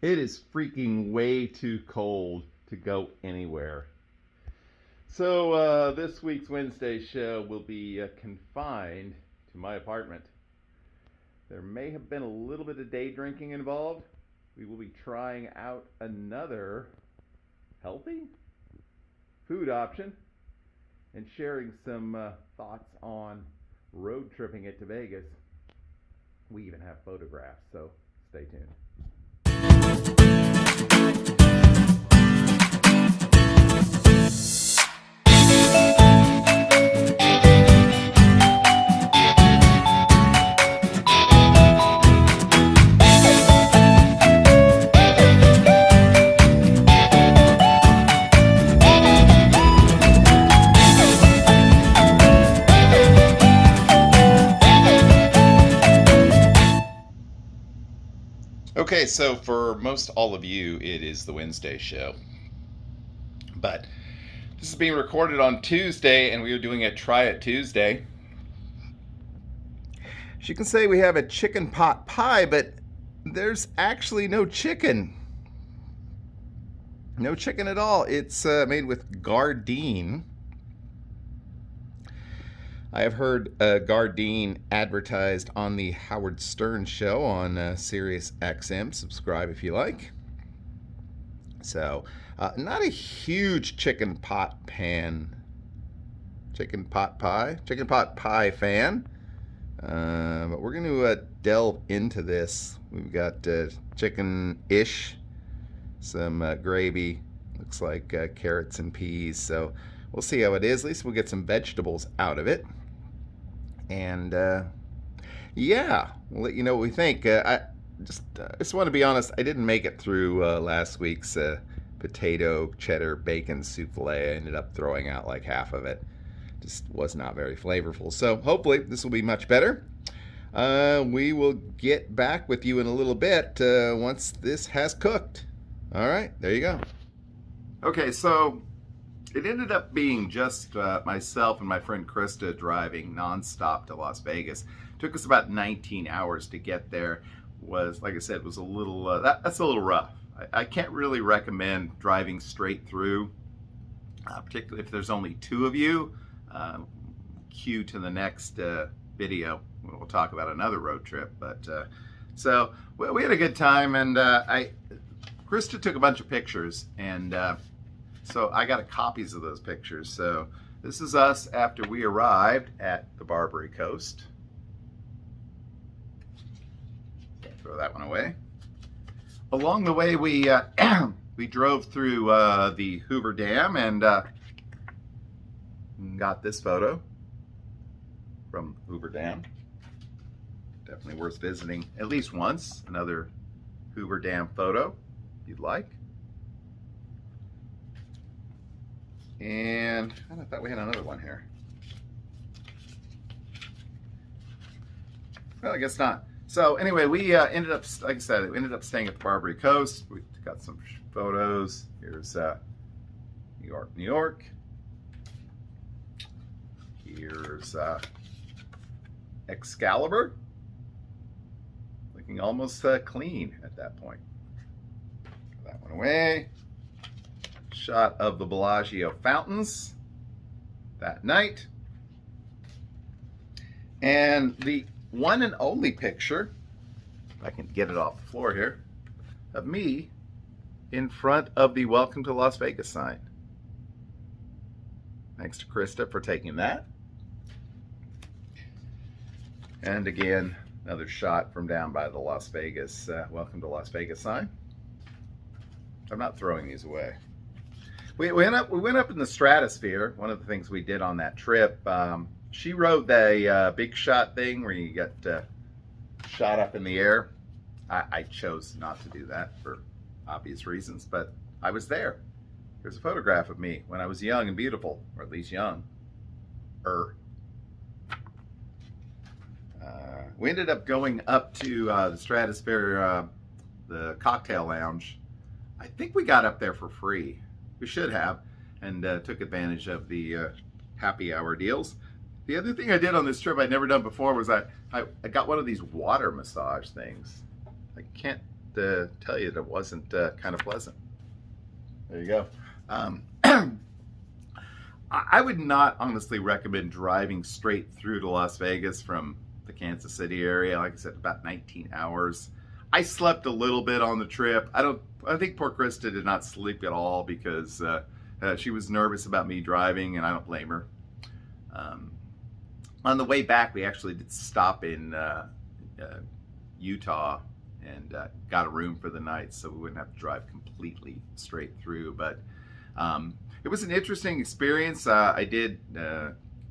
It is freaking way too cold to go anywhere. So this week's Wednesday show will be confined to my apartment. There may have been a little bit of day drinking involved. We will be trying out another healthy food option and sharing some thoughts on road tripping it to Vegas. We even have photographs, so stay tuned. Okay, so for most all of you, it is the Wednesday show. But this is being recorded on Tuesday, and we are doing a Try It Tuesday. As you can say, we have a chicken pot pie, but there's actually no chicken. No chicken at all. It's made with Gardein. I have heard Gardein advertised on the Howard Stern show on Sirius XM. Subscribe if you like. So, not a huge chicken pot pie fan. But we're going to delve into this. We've got chicken-ish, some gravy, looks like carrots and peas. So we'll see how it is. At least we'll get some vegetables out of it. And yeah, we'll let you know what we think. I just want to be honest, I didn't make it through last week's potato cheddar bacon souffle. I ended up throwing out like half of it. Just was not very flavorful. So hopefully this will be much better. We will get back with you in a little bit once this has cooked. All right, there you go. Okay, so it ended up being just myself and my friend Krista driving nonstop to Las Vegas. Took us about 19 hours to get there. Was, like I said, was a little that's a little rough. I can't really recommend driving straight through, particularly if there's only two of you. Cue to the next video. We'll talk about another road trip. But so we had a good time, and Krista took a bunch of pictures, and so I got copies of those pictures. So this is us after we arrived at the Barbary Coast. Throw that one away. Along the way, we we drove through the Hoover Dam and got this photo from Hoover Dam. Definitely worth visiting at least once. Another Hoover Dam photo, if you'd like. And I thought we had another one here. Well, I guess not. So anyway, we ended up, like I said, we ended up staying at the Barbary Coast. We got some photos. Here's New York, New York. Here's Excalibur, looking almost clean at that point. Put that one away. Shot of the Bellagio fountains that night. And the one and only picture, if I can get it off the floor here, of me in front of the Welcome to Las Vegas sign. Thanks to Krista for taking that. And again, another shot from down by the Las Vegas, Welcome to Las Vegas sign. I'm not throwing these away. We went up in the stratosphere. One of the things we did on that trip, she rode the big shot thing where you get shot up in the air. I chose not to do that for obvious reasons, but I was there. Here's a photograph of me when I was young and beautiful, or at least young. We ended up going up to the stratosphere, the cocktail lounge. I think we got up there for free. We should have, and took advantage of the happy hour deals. The other thing I did on this trip I'd never done before was I got one of these water massage things. I can't tell you that it wasn't kind of pleasant. There you go. I would not honestly recommend driving straight through to Las Vegas from the Kansas City area. Like I said, about 19 hours. I slept a little bit on the trip. I think poor Krista did not sleep at all because she was nervous about me driving, and I don't blame her. On the way back, we actually did stop in Utah and got a room for the night, so we wouldn't have to drive completely straight through. But it was an interesting experience. It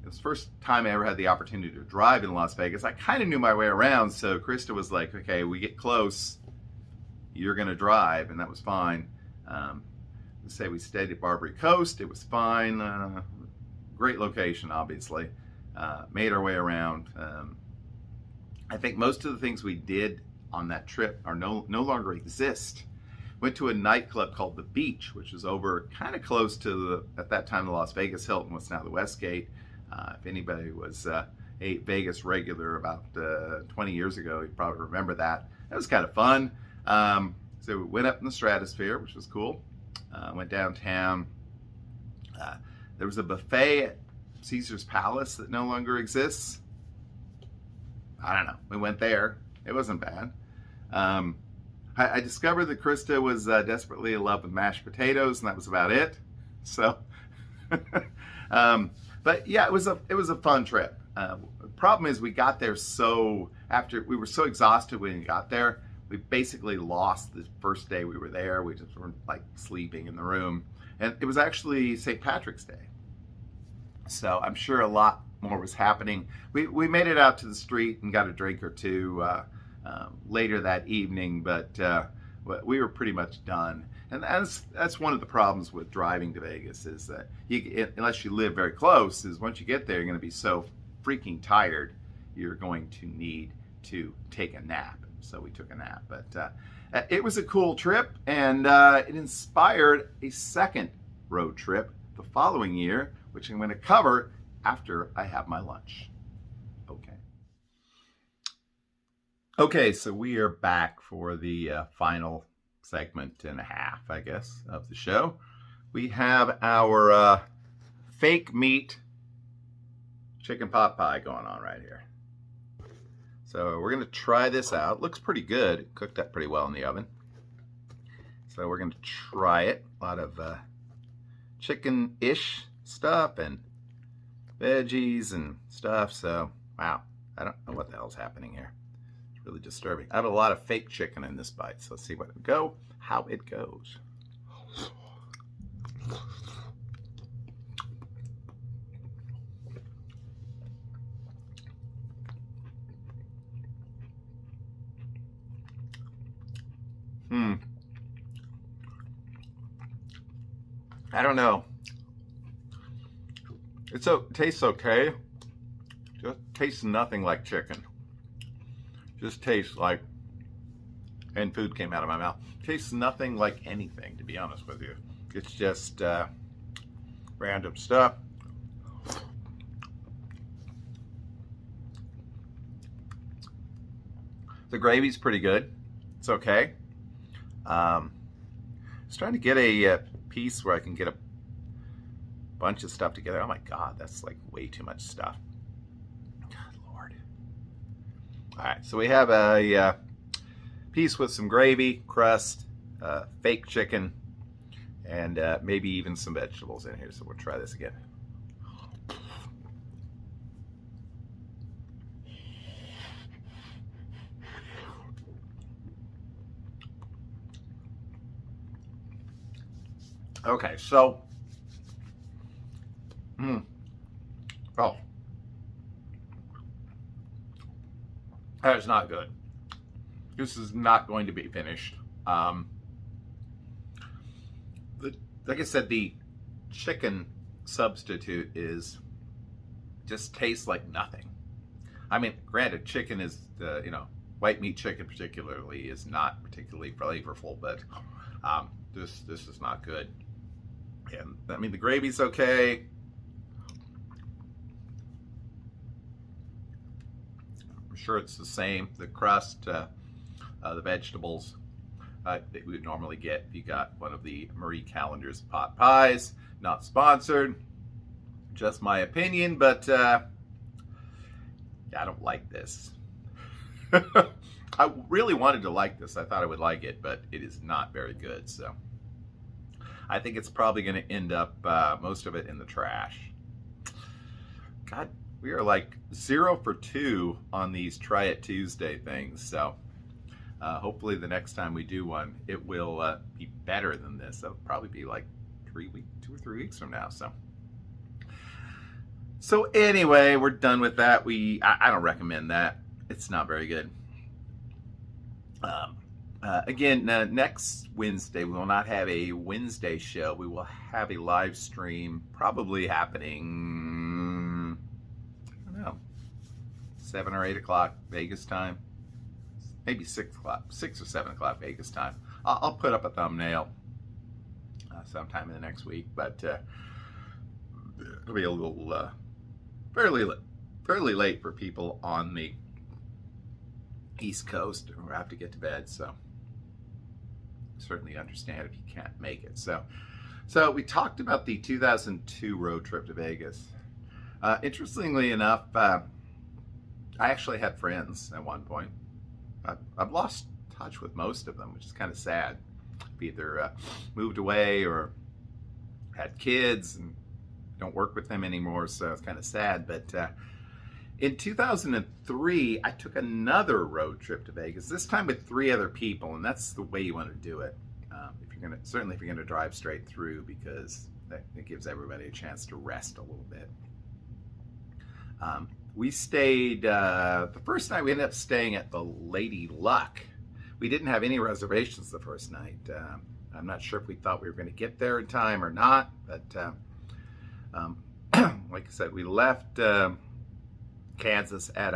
was the first time I ever had the opportunity to drive in Las Vegas. I kind of knew my way around, so Krista was like, okay, we get close, you're gonna drive, and that was fine. Let's say we stayed at Barbary Coast, it was fine. Great location, obviously. Made our way around. I think most of the things we did on that trip are no longer exist. Went to a nightclub called The Beach, which is over kind of close to at that time, the Las Vegas Hilton, what's now the Westgate. If anybody was a Vegas regular about 20 years ago, you probably remember that. That was kind of fun. So we went up in the stratosphere, which was cool. Went downtown. There was a buffet at Caesar's Palace that no longer exists. I don't know. We went there. It wasn't bad. I discovered that Krista was desperately in love with mashed potatoes, and that was about it. So, but yeah, it was a fun trip. The problem is we got there after we were so exhausted when we got there, we basically lost the first day we were there. We just were like sleeping in the room, and it was actually St. Patrick's Day. So I'm sure a lot more was happening. We made it out to the street and got a drink or two later that evening, but we were pretty much done. And that's one of the problems with driving to Vegas is that unless you live very close, is once you get there, you're going to be so freaking tired, you're going to need to take a nap. So we took a nap, but it was a cool trip, and it inspired a second road trip the following year, which I'm going to cover after I have my lunch. Okay, so we are back for the final segment and a half, I guess, of the show. We have our fake meat chicken pot pie going on right here. So we're going to try this out. Looks pretty good. It cooked up pretty well in the oven. So we're going to try it. A lot of chicken-ish stuff and veggies and stuff. So, wow, I don't know what the hell's happening here. It's really disturbing. I have a lot of fake chicken in this bite, so let's see how it goes. I don't know. It tastes okay. Just tastes nothing like chicken. Just tastes like, and food came out of my mouth. Tastes nothing like anything, to be honest with you. It's just random stuff. The gravy's pretty good. It's okay. I was trying to get a piece where I can get a bunch of stuff together. Oh my God, that's like way too much stuff. God Lord. All right, so we have a piece with some gravy, crust, fake chicken, and maybe even some vegetables in here. So we'll try this again. Okay, so, oh, that is not good. This is not going to be finished. Like I said, the chicken substitute just tastes like nothing. I mean, granted, chicken is, white meat chicken particularly is not particularly flavorful, but this is not good. And I mean, the gravy's okay. I'm sure it's the same. The crust, the vegetables. that we would normally get if you got one of the Marie Callender's pot pies. Not sponsored, just my opinion, but I don't like this. I really wanted to like this. I thought I would like it, but it is not very good. So I think it's probably going to end up most of it in the trash. God, we are like 0 for 2 on these Try It Tuesday things. So hopefully the next time we do one, it will be better than this. That'll probably be like 2 or 3 weeks from now. So anyway, we're done with that. I don't recommend that. It's not very good. Again, next Wednesday, we will not have a Wednesday show. We will have a live stream, probably happening, I don't know, 7 or 8 o'clock Vegas time. Maybe 6 o'clock, 6 or 7 o'clock Vegas time. I'll put up a thumbnail sometime in the next week, but it'll be a little fairly late for people on the East Coast who have to get to bed, so certainly understand if you can't make it. So we talked about the 2002 road trip to Vegas. Interestingly enough, I actually had friends at one point. I've lost touch with most of them, which is kind of sad. I've either moved away or had kids and don't work with them anymore, so it's kind of sad. But in 2003, I took another road trip to Vegas, this time with 3 other people, and that's the way you want to do it. Certainly if you're gonna drive straight through, because it gives everybody a chance to rest a little bit. We stayed, the first night we ended up staying at the Lady Luck. We didn't have any reservations the first night. I'm not sure if we thought we were gonna get there in time or not, but like I said, we left Kansas at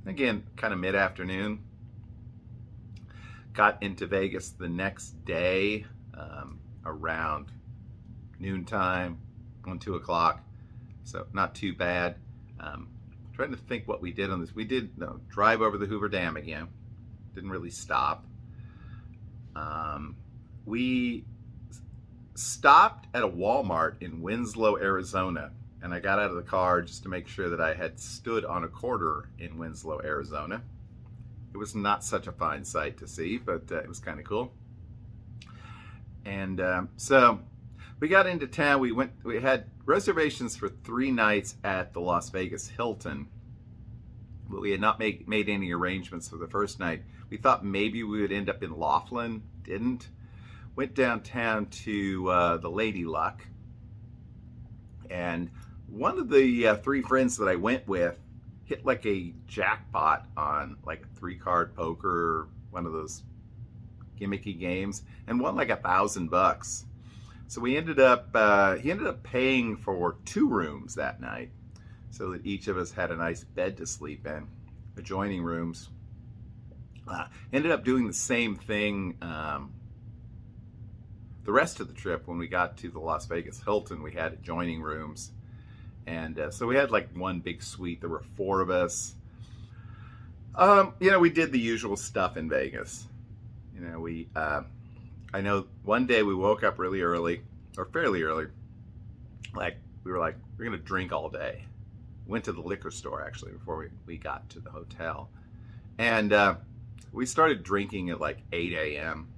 again, kind of mid-afternoon. Got into Vegas the next day around noontime, 1, 2 o'clock. So not too bad. Trying to think what we did on this. We did drive over the Hoover Dam again. Didn't really stop. We stopped at a Walmart in Winslow, Arizona, and I got out of the car just to make sure that I had stood on a quarter in Winslow, Arizona. It was not such a fine sight to see, but it was kind of cool. And so we got into town. We had reservations for 3 nights at the Las Vegas Hilton, but we had not made any arrangements for the first night. We thought maybe we would end up in Laughlin. Didn't. Went downtown to the Lady Luck, and one of the 3 friends that I went with hit like a jackpot on like a 3-card poker, one of those gimmicky games, and won like $1,000. So we ended up, he ended up paying for 2 rooms that night, so that each of us had a nice bed to sleep in, adjoining rooms. Ended up doing the same thing the rest of the trip. When we got to the Las Vegas Hilton, we had adjoining rooms. And so we had like one big suite. There were 4 of us. We did the usual stuff in Vegas. I know one day we woke up really early, or fairly early. We were gonna drink all day. Went to the liquor store actually before we got to the hotel. And we started drinking at like 8 a.m.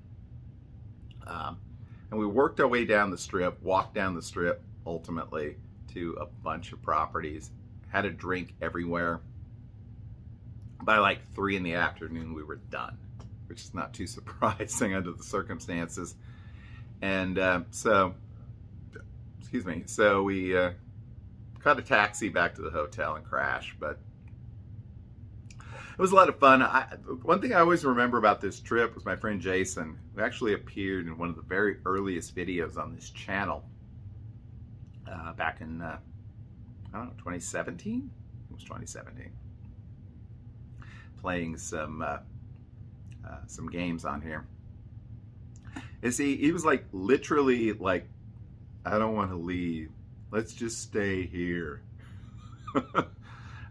And we worked our way down the strip, walked down the strip ultimately to a bunch of properties, had a drink everywhere. By like 3 in the afternoon, we were done, which is not too surprising under the circumstances. And so we caught a taxi back to the hotel and crashed, but it was a lot of fun. One thing I always remember about this trip was my friend Jason, who actually appeared in one of the very earliest videos on this channel back in, 2017? It was 2017. Playing some games on here. And see, he was like literally like, I don't want to leave. Let's just stay here.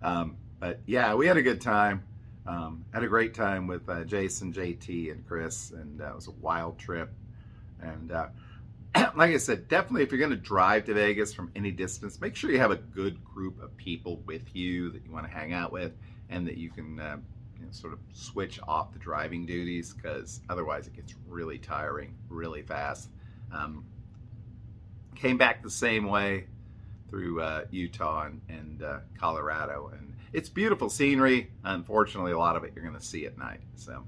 But yeah, we had a good time. Had a great time with Jason, JT, and Chris, and it was a wild trip. And like I said, definitely if you're going to drive to Vegas from any distance, make sure you have a good group of people with you that you want to hang out with, and that you can sort of switch off the driving duties, because otherwise it gets really tiring really fast. Came back the same way through Utah and Colorado, and it's beautiful scenery. Unfortunately, a lot of it you're going to see at night. So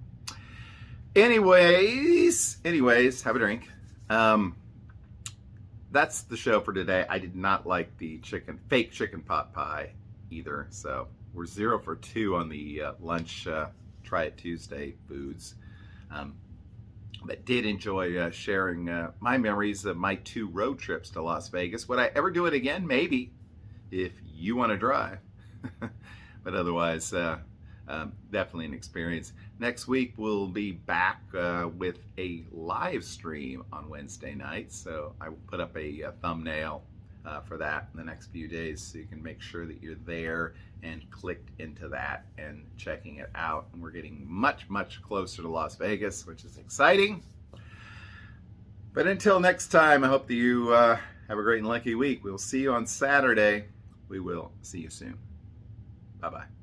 anyways, have a drink. That's the show for today. I did not like the fake chicken pot pie either, so we're 0 for 2 on the lunch Try It Tuesday foods. But did enjoy sharing my memories of my 2 road trips to Las Vegas. Would I ever do it again? Maybe, if you want to drive. But otherwise, definitely an experience. Next week, we'll be back with a live stream on Wednesday night. So I will put up a thumbnail for that in the next few days, so you can make sure that you're there and clicked into that and checking it out. And we're getting much, much closer to Las Vegas, which is exciting. But until next time, I hope that you have a great and lucky week. We'll see you on Saturday. We will see you soon. Bye-bye.